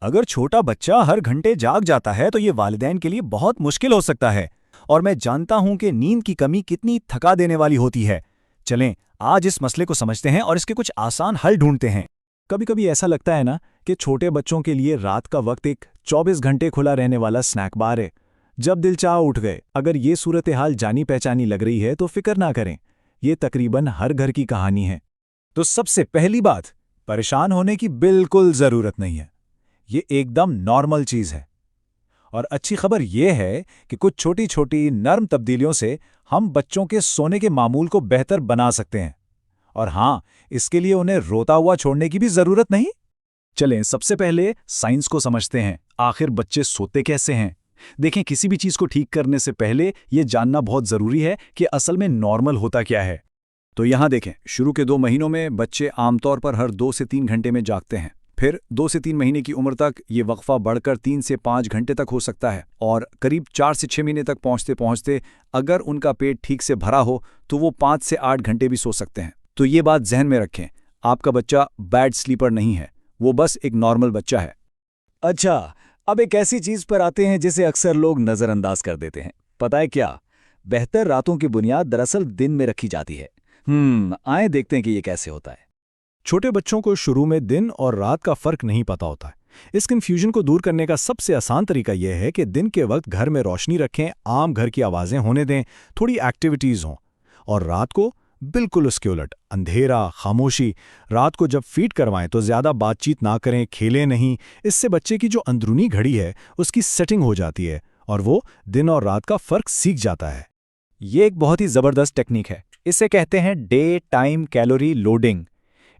अगर छोटा बच्चा हर घंटे जाग जाता है तो ये वालिदैन के लिए बहुत मुश्किल हो सकता है। और मैं जानता हूं कि नींद की कमी कितनी थका देने वाली होती है। चलें, आज इस मसले को समझते हैं और इसके कुछ आसान हल ढूंढते हैं। कभी कभी ऐसा लगता है ना कि छोटे बच्चों के लिए रात का वक्त एक 24 घंटे खुला रहने वाला स्नैक बार है। जब दिल चाह उठ गए। अगर ये सूरत हाल जानी पहचानी लग रही है तो फिक्र ना करें, ये तकरीबन हर घर की कहानी है। तो सबसे पहली बात, परेशान होने की बिल्कुल ज़रूरत नहीं है। ये एकदम नॉर्मल चीज़ है। और अच्छी खबर यह है कि कुछ छोटी छोटी नर्म तब्दीलियों से हम बच्चों के सोने के मामूल को बेहतर बना सकते हैं। और हाँ, इसके लिए उन्हें रोता हुआ छोड़ने की भी ज़रूरत नहीं। चलें, सबसे पहले साइंस को समझते हैं। आखिर बच्चे सोते कैसे हैं? देखें, किसी भी चीज़ को ठीक करने से पहले ये जानना बहुत ज़रूरी है कि असल में नॉर्मल होता क्या है। तो यहाँ देखें, शुरू के 2 महीनों में बच्चे आमतौर पर हर 2 से 3 घंटे में जागते हैं। फिर 2 से 3 महीने की उम्र तक ये वक्फा बढ़कर 3 से 5 घंटे तक हो सकता है। और करीब 4 से 6 महीने तक पहुँचते पहुँचते अगर उनका पेट ठीक से भरा हो तो वो 5 से 8 घंटे भी सो सकते हैं। तो ये बात जहन में रखें, आपका बच्चा बैड स्लीपर नहीं है, वो बस एक नॉर्मल बच्चा है। अच्छा, अब एक ऐसी चीज़ पर आते हैं जिसे अक्सर लोग नज़रअंदाज कर देते हैं। पता है क्या? बेहतर रातों की बुनियाद दरअसल दिन में रखी जाती है। आए देखते हैं कि ये कैसे होता है। छोटे बच्चों को शुरू में दिन और रात का फर्क नहीं पता होता है। इस कन्फ्यूजन को दूर करने का सबसे आसान तरीका यह है कि दिन के वक्त घर में रोशनी रखें, आम घर की आवाज़ें होने दें, थोड़ी एक्टिविटीज़ हों। और रात को बिल्कुल उसके उलट, अंधेरा, खामोशी। रात को जब फीड करवाएं तो ज़्यादा बातचीत ना करें, खेलें नहीं। इससे बच्चे की जो अंदरूनी घड़ी है उसकी सेटिंग हो जाती है और वो दिन और रात का फ़र्क सीख जाता है। ये एक बहुत ही ज़बरदस्त टेक्निक है। इसे कहते हैं डे टाइम कैलोरी लोडिंग।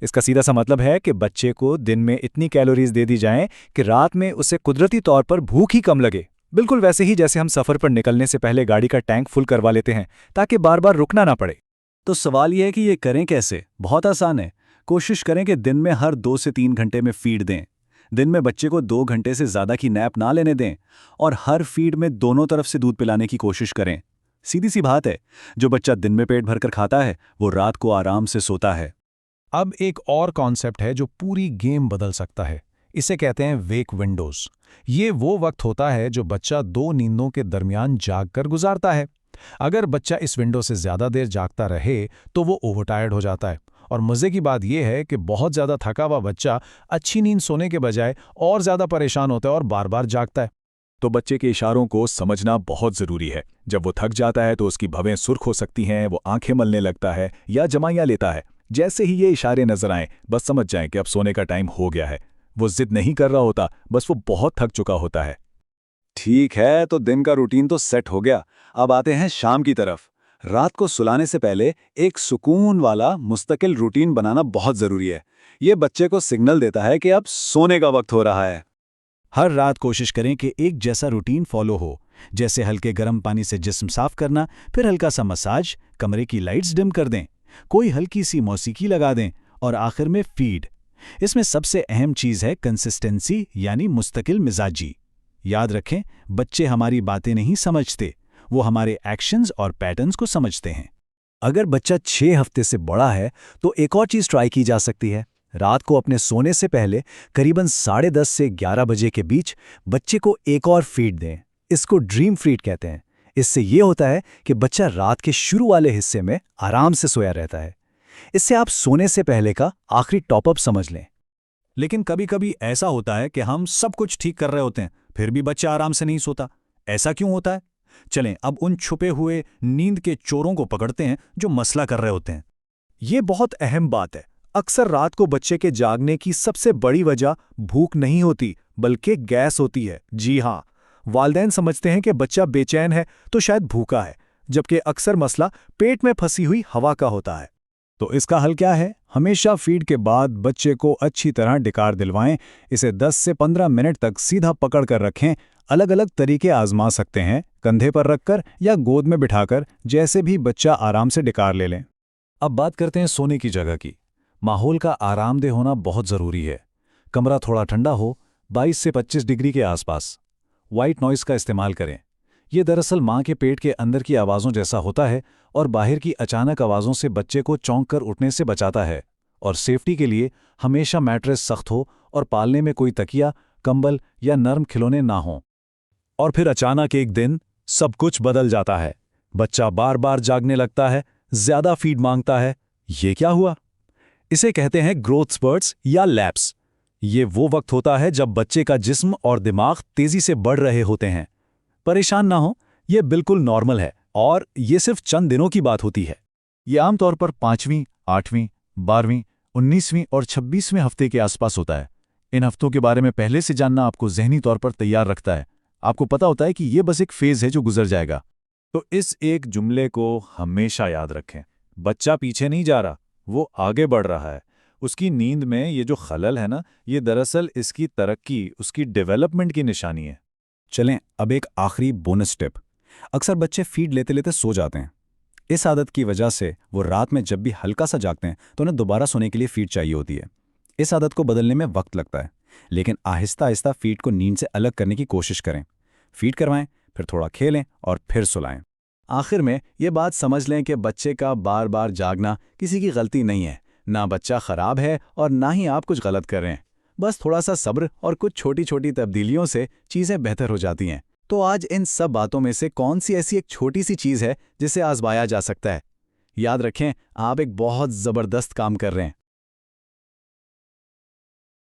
इसका सीधा सा मतलब है कि बच्चे को दिन में इतनी कैलोरीज दे दी जाएं कि रात में उसे कुदरती तौर पर भूख ही कम लगे। बिल्कुल वैसे ही जैसे हम सफ़र पर निकलने से पहले गाड़ी का टैंक फुल करवा लेते हैं ताकि बार बार रुकना ना पड़े। तो सवाल यह है कि ये करें कैसे? बहुत आसान है। कोशिश करें कि दिन में हर 2 से 3 घंटे में फीड दें। दिन में बच्चे को 2 घंटे से ज़्यादा की नैप ना लेने दें और हर फीड में दोनों तरफ से दूध पिलाने की कोशिश करें। सीधी सी बात है, जो बच्चा दिन में पेट भरकर खाता है वो रात को आराम से सोता है। अब एक और कॉन्सेप्ट है जो पूरी गेम बदल सकता है। इसे कहते हैं वेक विंडोज। ये वो वक्त होता है जो बच्चा 2 नींदों के दरमियान जागकर गुजारता है। अगर बच्चा इस विंडो से ज़्यादा देर जागता रहे तो वो ओवरटायर्ड हो जाता है। और मज़े की बात यह है कि बहुत ज़्यादा थका हुआ बच्चा अच्छी नींद सोने के बजाय और ज़्यादा परेशान होता है और बार बार जागता है। तो बच्चे के इशारों को समझना बहुत ज़रूरी है। जब वो थक जाता है तो उसकी भवें सुर्ख हो सकती हैं, वो आंखें मलने लगता है या जमाइयाँ लेता है। जैसे ही ये इशारे नजर आएं, बस समझ जाएं कि अब सोने का टाइम हो गया है। वो जिद नहीं कर रहा होता, बस वो बहुत थक चुका होता है। ठीक है, तो दिन का रूटीन तो सेट हो गया। अब आते हैं शाम की तरफ। रात को सुलाने से पहले एक सुकून वाला मुस्तकिल रूटीन बनाना बहुत ज़रूरी है। ये बच्चे को सिग्नल देता है कि अब सोने का वक्त हो रहा है। हर रात कोशिश करें कि एक जैसा रूटीन फॉलो हो, जैसे हल्के गर्म पानी से जिस्म साफ करना, फिर हल्का सा मसाज, कमरे की लाइट्स डिम कर दें, कोई हल्की सी मौसीकी लगा दें और आखिर में फीड। इसमें सबसे अहम चीज़ है कंसिस्टेंसी, यानी मुस्तकिल मिजाजी। याद रखें, बच्चे हमारी बातें नहीं समझते, वो हमारे एक्शंस और पैटर्न्स को समझते हैं। अगर बच्चा 6 हफ्ते से बड़ा है तो एक और चीज़ ट्राई की जा सकती है। रात को अपने सोने से पहले करीबन 10:30 से 11 बजे के बीच बच्चे को एक और फीड दें। इसको ड्रीम फीड कहते हैं। इससे ये होता है कि बच्चा रात के शुरू वाले हिस्से में आराम से सोया रहता है। इससे आप सोने से पहले का आखिरी टॉपअप समझ लें। लेकिन कभी कभी ऐसा होता है कि हम सब कुछ ठीक कर रहे होते हैं, फिर भी बच्चा आराम से नहीं सोता। ऐसा क्यों होता है? चलें, अब उन छुपे हुए नींद के चोरों को पकड़ते हैं जो मसला कर रहे होते हैं। ये बहुत अहम बात है। अक्सर रात को बच्चे के जागने की सबसे बड़ी वजह भूख नहीं होती, बल्कि गैस होती है। जी हाँ, वालिदैन समझते हैं कि बच्चा बेचैन है तो शायद भूखा है, जबकि अक्सर मसला पेट में फंसी हुई हवा का होता है। तो इसका हल क्या है? हमेशा फीड के बाद बच्चे को अच्छी तरह डिकार दिलवाएं। इसे 10 से 15 मिनट तक सीधा पकड़ कर रखें। अलग अलग तरीके आजमा सकते हैं, कंधे पर रखकर या गोद में बिठाकर, जैसे भी बच्चा आराम से डिकार ले लें। अब बात करते हैं सोने की जगह की। माहौल का आरामदेह होना बहुत ज़रूरी है। कमरा थोड़ा ठंडा हो, 22 से 25 डिग्री के आसपास। वाइट नॉइज़ का इस्तेमाल करें। ये दरअसल माँ के पेट के अंदर की आवाज़ों जैसा होता है और बाहर की अचानक आवाज़ों से बच्चे को चौंक कर उठने से बचाता है। और सेफ्टी के लिए हमेशा मैट्रेस सख्त हो और पालने में कोई तकिया, कंबल या नरम खिलौने ना हों। और फिर अचानक एक दिन सब कुछ बदल जाता है। बच्चा बार बार जागने लगता है, ज्यादा फीड मांगता है। ये क्या हुआ? इसे कहते हैं ग्रोथ स्पर्ट्स या लैप्स। ये वो वक्त होता है जब बच्चे का जिस्म और दिमाग तेजी से बढ़ रहे होते हैं। परेशान ना हो, ये बिल्कुल नॉर्मल है और ये सिर्फ चंद दिनों की बात होती है। ये आमतौर पर 5वीं, 8वीं, 12वीं, 19वीं और 26वें हफ्ते के आसपास होता है। इन हफ्तों के बारे में पहले से जानना आपको ज़हनी तौर पर तैयार रखता है। आपको पता होता है कि ये बस एक फेज़ है जो गुजर जाएगा। तो इस एक जुमले को हमेशा याद रखें। बच्चा पीछे नहीं जा रहा, वो आगे बढ़ रहा है। उसकी नींद में ये जो खलल है ना, ये दरअसल इसकी तरक्की, उसकी डेवलपमेंट की निशानी है। चलें अब एक आखिरी बोनस टिप। अक्सर बच्चे फीड लेते लेते सो जाते हैं। इस आदत की वजह से वो रात में जब भी हल्का सा जागते हैं तो उन्हें दोबारा सोने के लिए फीड चाहिए होती है। इस आदत को बदलने में वक्त लगता है, लेकिन आहिस्ता आहिस्ता फीड को नींद से अलग करने की कोशिश करें। फीड करवाएं, फिर थोड़ा खेलें और फिर सुलाएं। आखिर में ये बात समझ लें कि बच्चे का बार बार जागना किसी की गलती नहीं है। ना बच्चा खराब है और ना ही आप कुछ गलत कर रहे हैं। बस थोड़ा सा सब्र और कुछ छोटी छोटी तब्दीलियों से चीज़ें बेहतर हो जाती हैं। तो आज इन सब बातों में से कौन सी ऐसी एक छोटी सी चीज़ है जिसे आजमाया जा सकता है? याद रखें, आप एक बहुत ज़बरदस्त काम कर रहे हैं।